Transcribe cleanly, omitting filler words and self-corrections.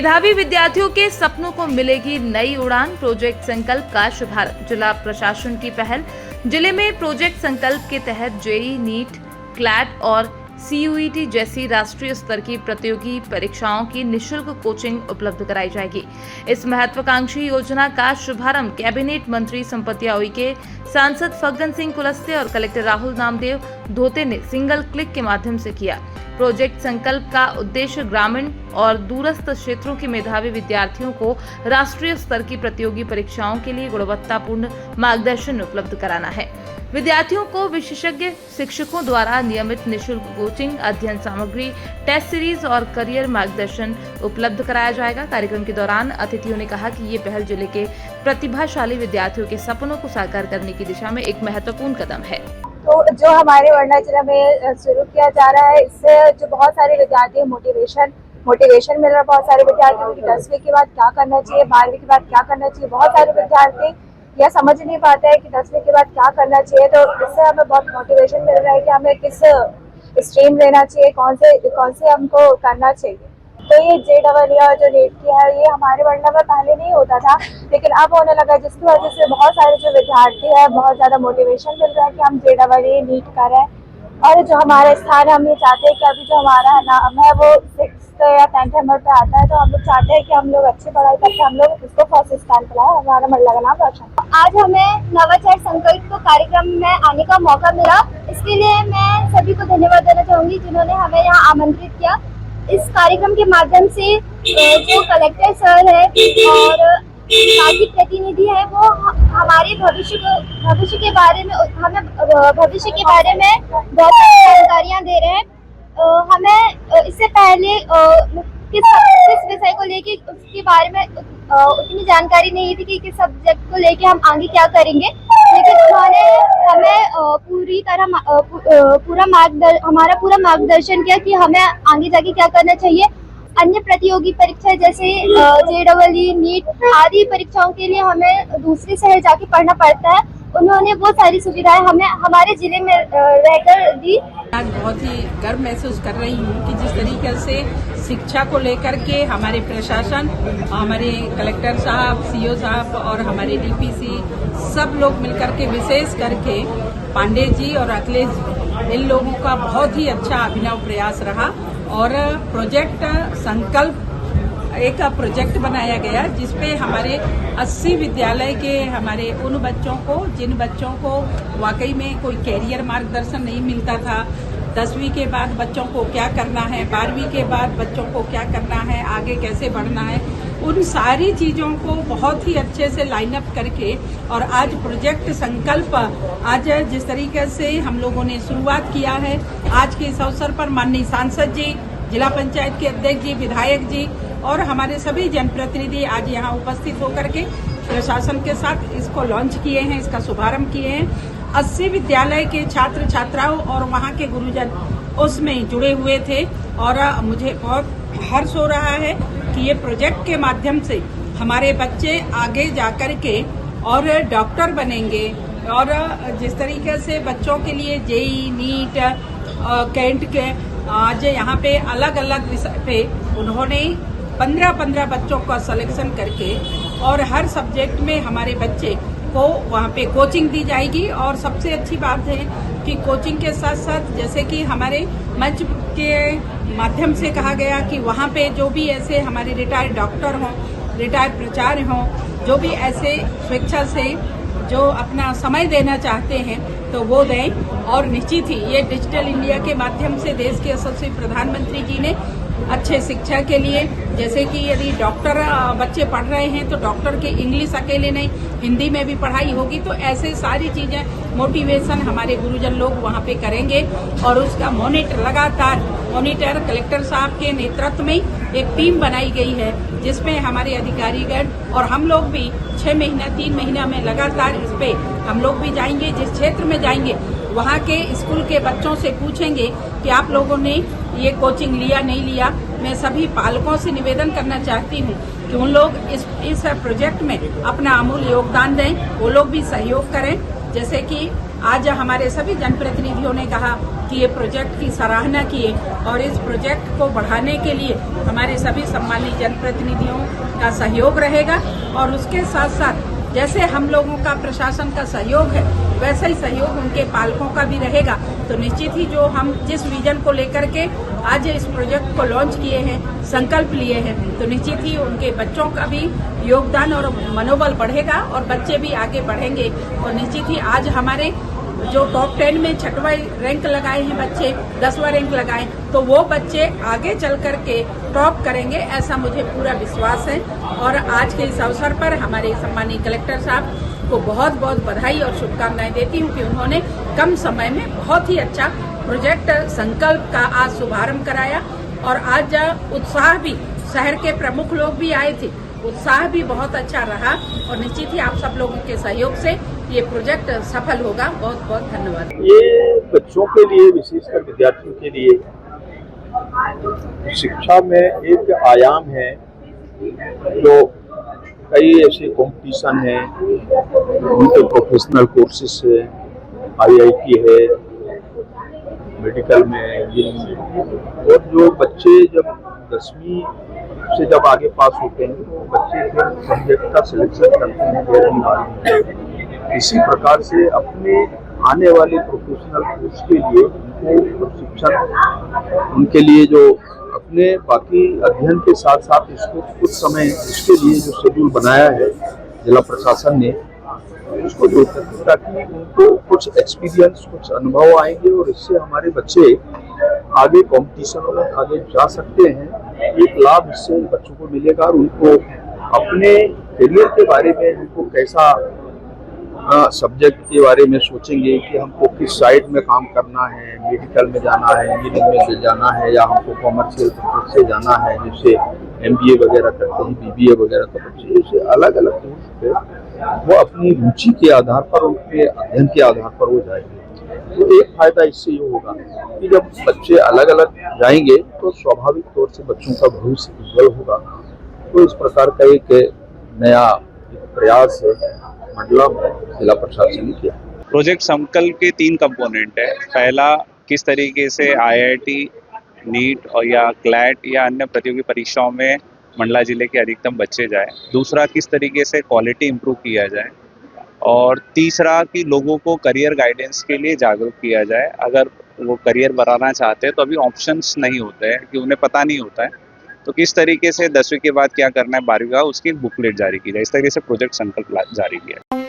मेधावी विद्यार्थियों के सपनों को मिलेगी नई उड़ान। प्रोजेक्ट संकल्प का शुभारंभ। जिला प्रशासन की पहल। जिले में प्रोजेक्ट संकल्प के तहत जेईई, नीट, क्लैट और सीयूईटी जैसी राष्ट्रीय स्तर की प्रतियोगी परीक्षाओं की निःशुल्क कोचिंग उपलब्ध कराई जाएगी। इस महत्वाकांक्षी योजना का शुभारंभ कैबिनेट मंत्री संपतिया उइके, सांसद फग्गन सिंह कुलस्ते और कलेक्टर राहुल नामदेव धोते ने सिंगल क्लिक के माध्यम से किया। प्रोजेक्ट संकल्प का उद्देश्य ग्रामीण और दूरस्थ क्षेत्रों के मेधावी विद्यार्थियों को राष्ट्रीय स्तर की प्रतियोगी परीक्षाओं के लिए गुणवत्तापूर्ण मार्गदर्शन उपलब्ध कराना है। विद्यार्थियों को विशेषज्ञ शिक्षकों द्वारा नियमित निःशुल्क कोचिंग, अध्ययन सामग्री, टेस्ट सीरीज और करियर मार्गदर्शन उपलब्ध कराया जाएगा। कार्यक्रम के दौरान अतिथियों ने कहा कि ये पहल जिले के प्रतिभाशाली विद्यार्थियों के सपनों को साकार करने की दिशा में एक महत्वपूर्ण कदम है। तो जो हमारे वर्णा जिला में शुरू किया जा रहा है, इससे जो बहुत सारे विद्यार्थी मोटिवेशन मिल रहा है। बहुत सारे विद्यार्थियों की 10वीं के बाद क्या करना चाहिए, 12वीं के बाद क्या करना चाहिए। बहुत सारे विद्यार्थी यह समझ नहीं पाते हैं कि 10वीं के बाद क्या करना चाहिए। तो इससे हमें बहुत मोटिवेशन मिल रहा है कि हमें किस स्ट्रीम लेना चाहिए, कौन से हमको करना चाहिए। तो ये जेईई और जो नीट की है, ये हमारे वर्णा में पहले नहीं होता था, लेकिन अब होने लगा, जिसकी वजह से बहुत सारे जो विद्यार्थी है बहुत ज़्यादा मोटिवेशन मिल रहा है कि हम जेईई, नीट करें। और जो हमारा स्थान है, हम ये चाहते हैं कि अभी जो हमारा नाम है वो 6th या 10th नंबर पे आता है, तो हम लोग चाहते हैं कि हम लोग अच्छी पढ़ाई करके हम लोग इसको फर्स्ट स्थान पर लाए, हमारा मंडला का नाम रोशन। आज हमें नवाचार संकल्प को कार्यक्रम में आने का मौका मिला, इसके लिए मैं सभी को धन्यवाद देना चाहूँगी जिन्होंने हमें यहाँ आमंत्रित किया। इस कार्यक्रम के माध्यम से जो कलेक्टर सर है और बाकी प्रतिनिधि है, वो हमारे भविष्य के बारे में हमें भविष्य के बारे में बहुत सारी जानकारियाँ दे रहे हैं। हमें इससे पहले किस विषय को लेके उसके बारे में उतनी जानकारी नहीं थी कि किस सब्जेक्ट को लेके हम आगे क्या करेंगे, लेकिन उन्होंने हमें हमारा पूरा मार्गदर्शन किया कि हमें आगे जाके क्या करना चाहिए। अन्य प्रतियोगी परीक्षा जैसे जेईई, नीट आदि परीक्षाओं के लिए हमें दूसरे शहर जाके पढ़ना पड़ता है। उन्होंने वो सारी सुविधाएं हमें हमारे जिले में रहकर दी। आज बहुत ही गर्व महसूस कर रही हूँ कि जिस तरीके से शिक्षा को लेकर के हमारे प्रशासन, हमारे कलेक्टर साहब, सीओ साहब और हमारे डीपीसी सब लोग मिलकर के, विशेष करके पांडे जी और अखिलेश जी, इन लोगों का बहुत ही अच्छा अभिनव प्रयास रहा और प्रोजेक्ट संकल्प एक प्रोजेक्ट बनाया गया जिसपे हमारे 80 विद्यालय के हमारे उन बच्चों को, जिन बच्चों को वाकई में कोई कैरियर मार्गदर्शन नहीं मिलता था, 10वीं के बाद बच्चों को क्या करना है, 12वीं के बाद बच्चों को क्या करना है, आगे कैसे बढ़ना है, उन सारी चीज़ों को बहुत ही अच्छे से लाइन अप करके और आज प्रोजेक्ट संकल्प आज जिस तरीके से हम लोगों ने शुरुआत किया है, आज के इस अवसर पर माननीय सांसद जी, जिला पंचायत के अध्यक्ष जी, विधायक जी और हमारे सभी जनप्रतिनिधि आज यहाँ उपस्थित होकर के प्रशासन के साथ इसको लॉन्च किए हैं, इसका शुभारंभ किए हैं। 80 विद्यालय के छात्र छात्राओं और वहाँ के गुरुजन उसमें जुड़े हुए थे और मुझे बहुत हर्ष हो रहा है कि ये प्रोजेक्ट के माध्यम से हमारे बच्चे आगे जाकर के और डॉक्टर बनेंगे और जिस तरीके से बच्चों के लिए जेईई, नीट, कैंट के आज यहाँ पे अलग अलग विषय पे उन्होंने 15 बच्चों का सिलेक्शन करके और हर सब्जेक्ट में हमारे बच्चे को वहाँ पे कोचिंग दी जाएगी। और सबसे अच्छी बात है कि कोचिंग के साथ साथ जैसे कि हमारे मंच के माध्यम से कहा गया कि वहाँ पे जो भी ऐसे हमारे रिटायर्ड डॉक्टर हों, रिटायर्ड प्राचार्य हों, जो भी ऐसे स्वेच्छा से जो अपना समय देना चाहते हैं तो वो दें। और निश्चित ही ये डिजिटल इंडिया के माध्यम से देश के यशस्वी प्रधानमंत्री जी ने अच्छे शिक्षा के लिए, जैसे कि यदि डॉक्टर बच्चे पढ़ रहे हैं तो डॉक्टर के इंग्लिश अकेले नहीं, हिंदी में भी पढ़ाई होगी, तो ऐसे सारी चीजें मोटिवेशन हमारे गुरुजन लोग वहाँ पे करेंगे। और उसका मॉनिटर कलेक्टर साहब के नेतृत्व में एक टीम बनाई गई है जिसमें हमारे अधिकारीगण और हम लोग भी 6 महीना 3 महीना में लगातार इस पे हम लोग भी जाएंगे। जिस क्षेत्र में जाएंगे वहाँ के स्कूल के बच्चों से पूछेंगे कि आप लोगों ने ये कोचिंग लिया नहीं लिया। मैं सभी पालकों से निवेदन करना चाहती हूँ कि उन लोग इस प्रोजेक्ट में अपना अमूल्य योगदान दें, वो लोग भी सहयोग करें। जैसे कि आज हमारे सभी जनप्रतिनिधियों ने कहा कि ये प्रोजेक्ट की सराहना किए और इस प्रोजेक्ट को बढ़ाने के लिए हमारे सभी सम्मानित जनप्रतिनिधियों का सहयोग रहेगा और उसके साथ साथ जैसे हम लोगों का प्रशासन का सहयोग है वैसा ही सहयोग उनके पालकों का भी रहेगा। तो निश्चित ही जो हम जिस विजन को लेकर के आज इस प्रोजेक्ट को लॉन्च किए हैं, संकल्प लिए हैं, तो निश्चित ही उनके बच्चों का भी योगदान और मनोबल बढ़ेगा और बच्चे भी आगे बढ़ेंगे। और निश्चित ही आज हमारे जो टॉप 10 में 6वां रैंक लगाए हैं बच्चे, 10वां रैंक लगाए, तो वो बच्चे आगे चल करके टॉप करेंगे, ऐसा मुझे पूरा विश्वास है। और आज के इस अवसर पर हमारे सम्मानीय कलेक्टर साहब को बहुत बहुत बधाई और शुभकामनाएं देती हूँ कि उन्होंने कम समय में बहुत ही अच्छा प्रोजेक्ट संकल्प का आज शुभारंभ कराया। और आज उत्साह भी, शहर के प्रमुख लोग भी आए थे, उत्साह भी बहुत अच्छा रहा और निश्चित ही आप सब लोगों के सहयोग से ये प्रोजेक्ट सफल होगा। बहुत बहुत धन्यवाद। ये बच्चों के लिए, विशेषकर विद्यार्थियों के लिए शिक्षा में एक आयाम है जो कई ऐसे कंपटीशन हैं, उनके प्रोफेशनल कोर्सेस है, IIT है, मेडिकल में, इंजीनियरिंग, और जो बच्चे जब 10वीं से जब आगे पास होते हैं तो बच्चे फिर सब्जेक्ट का सिलेक्शन करते हैं 12वीं में। इसी प्रकार से अपने आने वाले प्रोफेशनल कोर्स के लिए उनको प्रशिक्षण, उनके लिए जो अपने बाकी अध्ययन के साथ साथ इसको कुछ समय इसके लिए जो शेड्यूल बनाया है जिला प्रशासन ने, उसको देकर ताकि उनको कुछ एक्सपीरियंस, कुछ अनुभव आएंगे और इससे हमारे बच्चे आगे कॉम्पिटिशनों में आगे जा सकते हैं। एक लाभ इससे बच्चों को मिलेगा और उनको अपने करियर के बारे में, उनको कैसा सब्जेक्ट के बारे में सोचेंगे कि हमको किस साइड में काम करना है, मेडिकल में जाना है, इंजीनियरिंग में जाना है, या हमको कॉमर्शियल सब्जेक्ट से जाना है, जैसे MBA वगैरह करते हैं, BBA वगैरह करते हैं। ऐसे अलग अलग कोर्स पे वो अपनी रुचि के आधार पर, उनके अध्ययन के आधार पर वो जाएंगे। तो एक फायदा इससे ये होगा कि जब बच्चे अलग अलग जाएंगे तो स्वाभाविक तौर से बच्चों का भविष्य उज्जवल होगा। तो इस प्रकार का एक नया प्रयास है मंडला में जिला प्रशासन ने किया। प्रोजेक्ट संकल्प के 3 कंपोनेंट है। पहला, किस तरीके से IIT, नीट और या क्लैट या अन्य प्रतियोगी परीक्षाओं में मंडला जिले के अधिकतम बच्चे जाए। दूसरा, किस तरीके से क्वालिटी इंप्रूव किया जाए। और तीसरा, कि लोगों को करियर गाइडेंस के लिए जागरूक किया जाए। अगर वो करियर बनाना चाहते हैं तो अभी ऑप्शंस नहीं होते हैं कि उन्हें पता नहीं होता है, तो किस तरीके से 10वीं के बाद क्या करना है, 12वीं का, उसकी एक बुकलेट जारी की जाए। इस तरीके से प्रोजेक्ट संकल्प जारी किया है।